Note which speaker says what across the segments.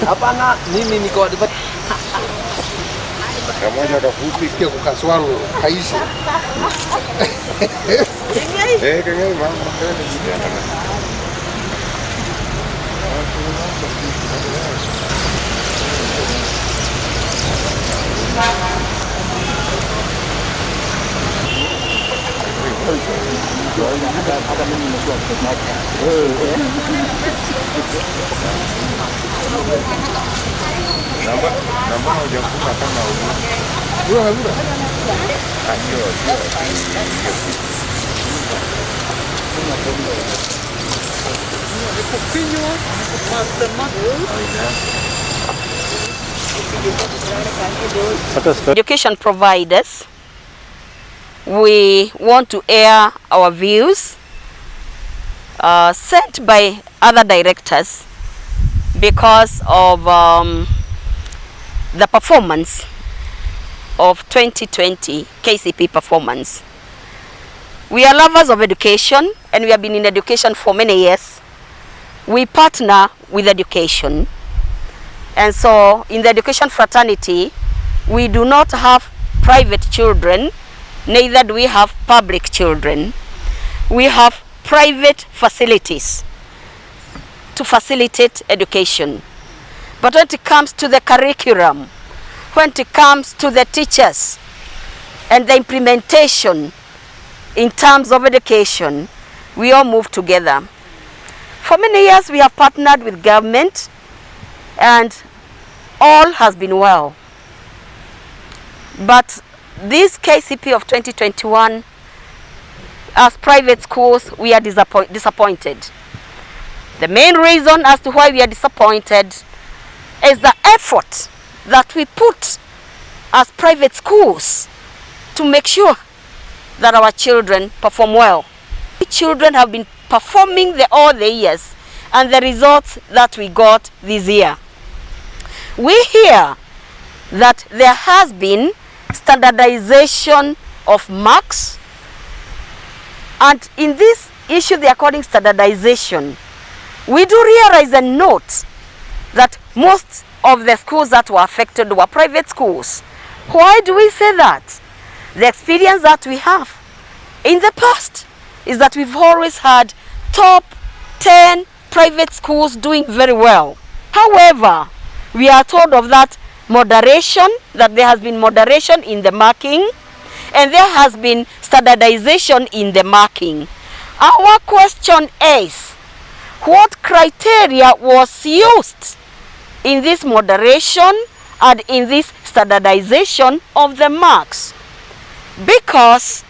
Speaker 1: Hapana, mimi niko
Speaker 2: kamoja kafupi kukaswalo kaishi. Kengei mama. Namba hujafunga kama huyo.
Speaker 3: Education providers, we want to air our views sent by other directors because of the performance of 2020 Kcpe performance. We are lovers of education and we have been in education for many years. We partner with education, and so in the education fraternity we do not have private children, neither do we have public children. We have private facilities to facilitate education. But when it comes to the curriculum, when it comes to the teachers and the implementation in terms of education, we all move together. For many years we have partnered with government and all has been well. But this Kcpe of 2021, as private schools, we are disappointed. The main reason as to why we are disappointed is the effort that we put as private schools to make sure that our children perform well. Children have been performing all the years, and the results that we got this year. We hear that there has been standardization of marks, and in this issue, the according standardization, we do realize and note that most of the schools that were affected were private schools. Why do we say that? The experience that we have in the past is that we've always had top 10 private schools doing very well. However, we are told of that moderation, that there has been moderation in the marking, and there has been standardization in the marking. Our question is, what criteria was used in this moderation and in this standardization of the marks? Because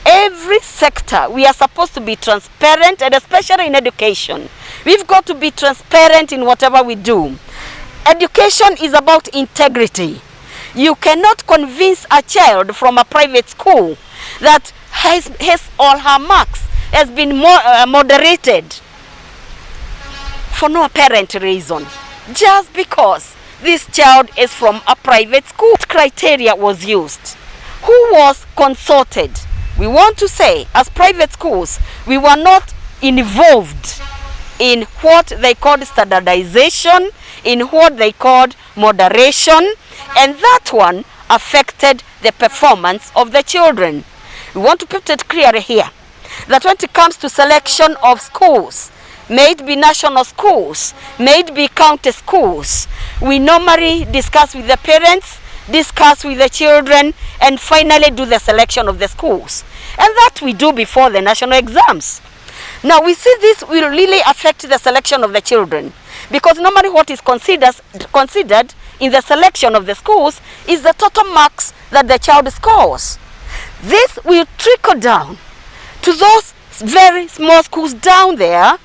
Speaker 3: every sector, we are supposed to be transparent, and especially in education, we've got to be transparent in whatever we do. Education is about integrity. You cannot convince a child from a private school that his or her marks has been moderated for no apparent reason, just because this child is from a private school. What criteria was used? Who was consulted? We want to say, as private schools, we were not involved in what they called standardization, in what they called moderation, and that one affected the performance of the children. We want to put it clearly here that when it comes to selection of schools, may it be national schools, may it be county schools, we normally discuss with the parents, discuss with the children, and finally do the selection of the schools. And that we do before the national exams. Now we see this will really affect the selection of the children, because normally what is considered in the selection of the schools is the total marks that the child scores. This will trickle down to those very small schools down there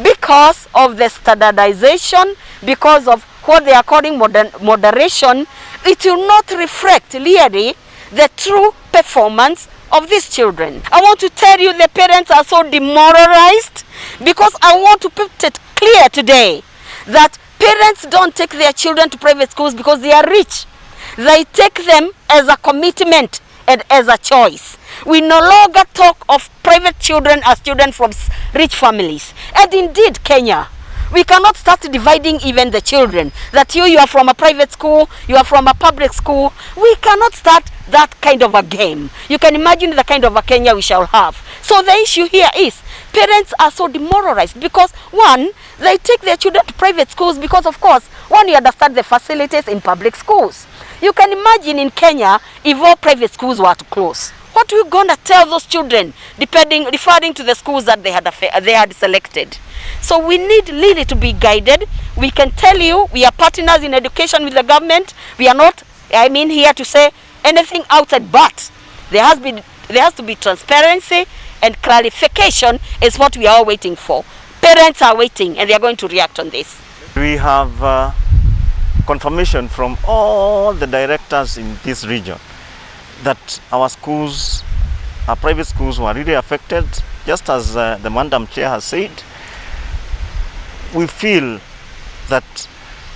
Speaker 3: because of the standardization, because of what they are calling moderation. It will not reflect clearly the true performance of these children. I want to tell you, the parents are so demoralized, because I want to put it clear today that parents don't take their children to private schools because they are rich. They take them as a commitment, and as a choice. We no longer talk of private children as children from rich families. And indeed, Kenya, we cannot start dividing even the children. That you are from a private school, you are from a public school. We cannot start that kind of a game. You can imagine the kind of a Kenya we shall have. So the issue here is parents are so demoralized because, one, they take their children to private schools because, of course, one, you understand the facilities in public schools. You can imagine in Kenya if all private schools were to close. What are we going to tell those children, referring to the schools that they had selected? So we need really to be guided. We can tell you we are partners in education with the government. We are not, here to say anything outside, but there has to be transparency and clarification is what we are all waiting for. Parents are waiting and they are going to react on this.
Speaker 1: We have confirmation from all the directors in this region that our schools, our private schools, were really affected. Just as the Madam Chair has said, we feel that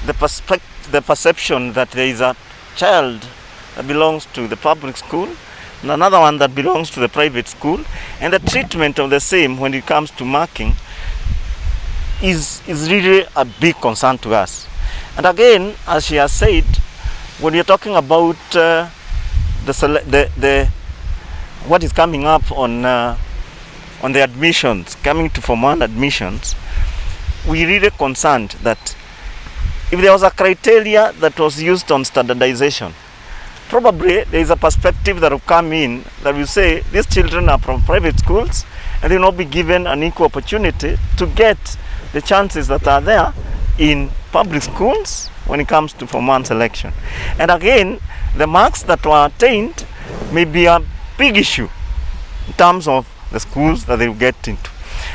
Speaker 1: the perception that there is a child that belongs to the public school and another one that belongs to the private school, and the treatment of the same when it comes to marking is really a big concern to us. And again, as she has said, when you're talking about what is coming up on the admissions, coming to Form 1 admissions, we really concerned that if there was a criteria that was used on standardization, probably there is a perspective that will come in that will say these children are from private schools and they will not be given an equal opportunity to get the chances that are there in public schools when it comes to Form 1 selection. And again, the marks that were attained may be a big issue in terms of the schools that they will get into.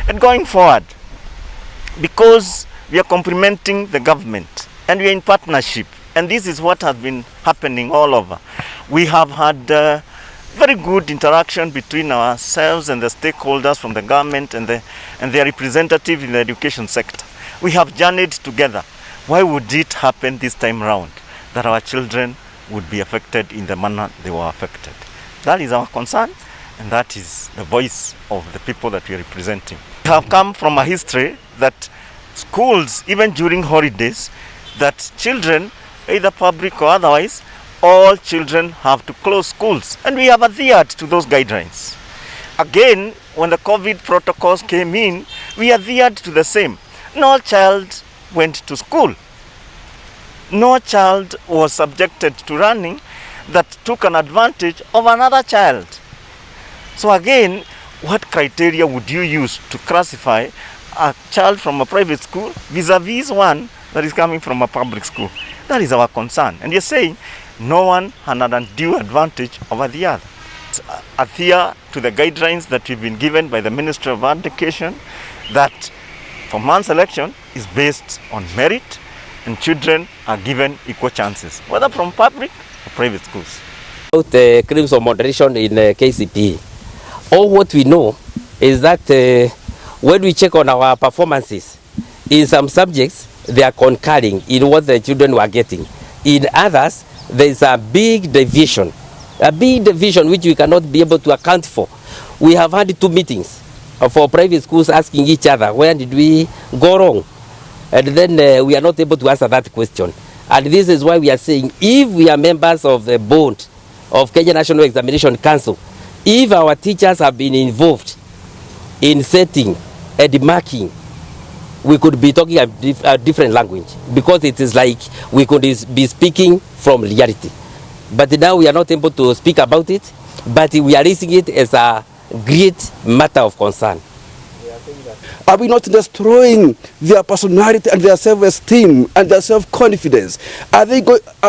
Speaker 1: And going forward, because we are complementing the government and we are in partnership, and this is what has been happening all over. We have had very good interaction between ourselves and the stakeholders from the government and their representatives in the education sector. We have journeyed together. Why would it happen this time round that our children would be affected in the manner they were affected? That is our concern, and that is the voice of the people that we are representing. We have come from a history that schools, even during holidays, that children, either public or otherwise, all children have to close schools, and we have adhered to those guidelines. Again, when the COVID protocols came in, we adhered to the same. No child went to school. No child was subjected to running that took an advantage of another child. So again, what criteria would you use to classify a child from a private school vis-a-vis one that is coming from a public school? That is our concern. And you're saying no one had an undue advantage over the other. Adhere to the guidelines that we've been given by the Ministry of Education, that Form 1 selection is based on merit and children are given equal chances, whether from public or private schools.
Speaker 4: About the claims of moderation in Kcpe, all what we know is that when we check on our performances, in some subjects they are concurring in what the children were getting. In others, there is a big deviation which we cannot be able to account for. We have had 2 meetings for private schools asking each other, where did we go wrong? And then we are not able to answer that question. And this is why we are saying, if we are members of the board of Kenya National Examination Council, if our teachers have been involved in setting and marking, we could be talking a different language, because it is like we could be speaking from reality. But now we are not able to speak about it, but we are raising it as a great matter of concern.
Speaker 5: Are we not destroying their personality and their self-esteem and their self-confidence?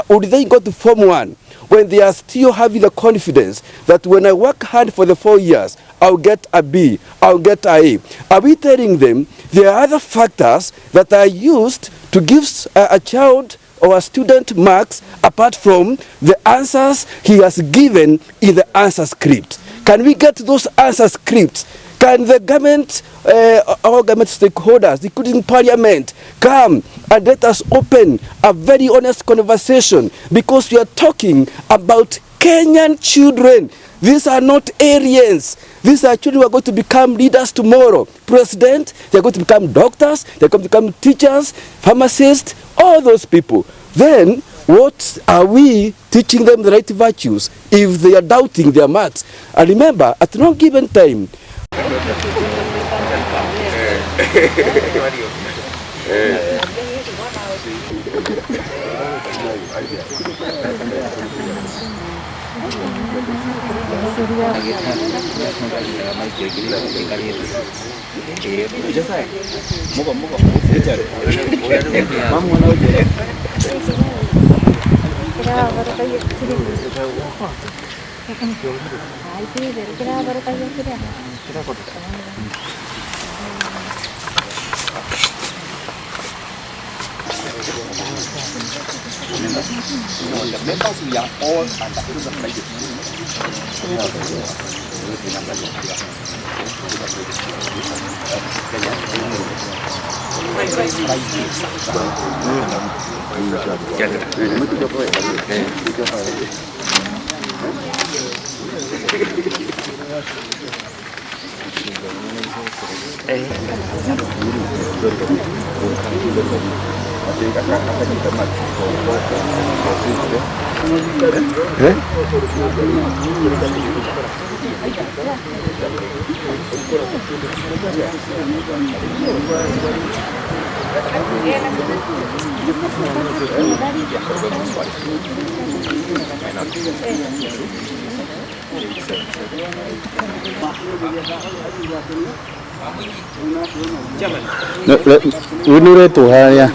Speaker 5: Would they go to Form 1 when they are still having the confidence that when I work hard for the 4 years, I'll get a B, I'll get a A? Are we telling them there are other factors that are used to give a child or a student marks apart from the answers he has given in the answer script? Can we get those answer scripts? Can the government, our government stakeholders, including Parliament, come and let us open a very honest conversation? Because we are talking about Kenyan children. These are not Aryans. These are children who are going to become leaders tomorrow. President, they're going to become doctors, they're going to become teachers, pharmacists, all those people. Then, what are we teaching them the right virtues if they are doubting their maths? And remember, at no given time,
Speaker 6: unure tu haya.